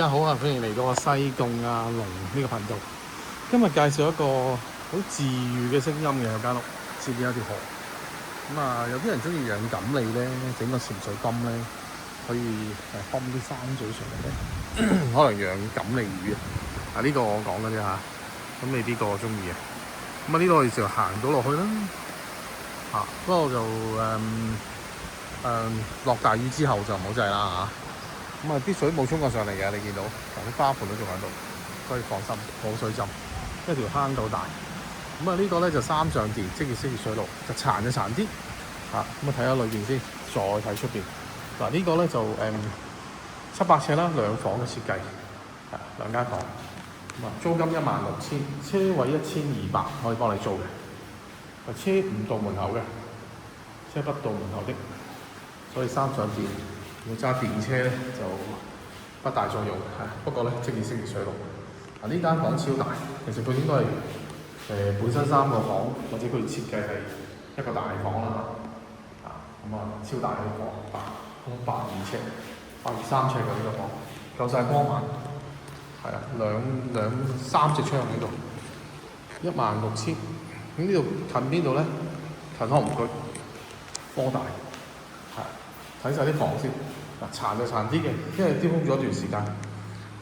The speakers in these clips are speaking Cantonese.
大家好啊，歡迎嚟到西貢阿龍呢個頻道。今日介紹一個好治癒嘅聲音嘅有間屋，前面有條河。有啲人中意養錦鯉咧，整個潛水泵咧，可以泵啲山水上嚟咧，可能養錦鯉魚啊。呢個我講嘅啫嚇，咁你呢個我中意嘅。呢個我哋就行到落去啦。不過就落大雨之後就唔好制啦嚇。啲水冇沖過上嚟嘅，你見到啲花盆都仲喺度，所以放心冇水浸。一條坑夠大。呢個咧就三上電職業式熱水爐，就殘啲。睇下裏邊先，再睇出邊。呢個咧就700尺啦，兩房嘅設計，兩間房。租金16000，車位1200，可以幫你租嘅。車唔到門口嘅，車不到門口的，所以三上電。要揸電車咧就不大作用，不過咧職業式熱水爐。呢間房超大，其實佢應該係本身3個房，或者佢設計係一個大房啦。超大嘅房，82尺、83尺嘅呢個房，夠晒光猛。3隻窗喺度，16000。咁呢度近邊度咧？近康湖區，科大。睇晒啲房先，殘就殘啲嘅，因為丟空咗一段時間，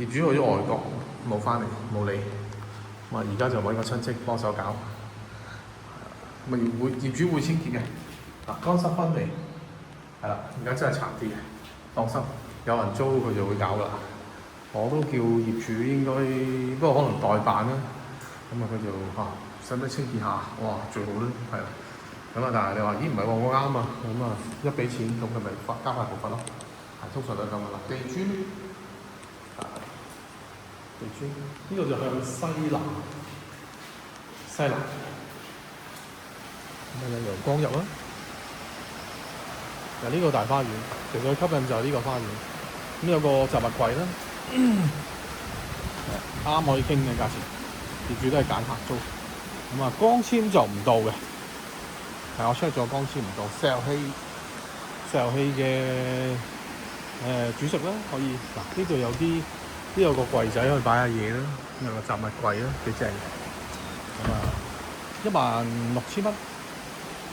業主去咗外國冇翻嚟冇理，而家就揾個親戚幫手搞，業主會清潔嘅，乾濕分離，而家真係殘啲嘅，放心，有人租佢就會搞啦。我都叫業主應該，不過可能代辦啦，佢就使唔使清潔下？哇，最好啦，但係你話咦唔係喎，我啱啊，一俾錢咁佢咪加快步伐咯，通常都係咁噶啦。地磚呢個就向西南，有陽光入啦。呢個大花園，其實佢吸引就係呢個花園。有個雜物櫃啦，啱可以傾嘅價錢，業主都係揀客租。光纖就唔到嘅。我 check 咗光纖唔到，石油氣嘅煮食啦，可以。呢度有個櫃仔可以擺下嘢啦，有個雜物櫃啦，幾正。16000蚊，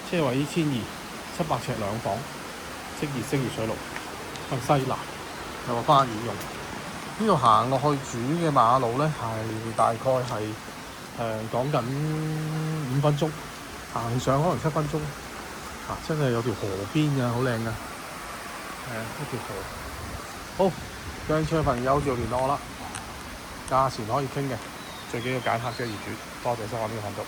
車位1200，700尺兩房，職業式熱水爐，向西南有個花園用。呢度行落去主嘅馬路咧，係大概係講緊5分鐘。行上可能7分鐘，真係有條河邊㗎，好靚㗎，一條河。好，有興趣嘅朋友就聯絡我啦，價錢可以傾嘅，最緊要揀客嘅業主。多謝收看呢個頻道。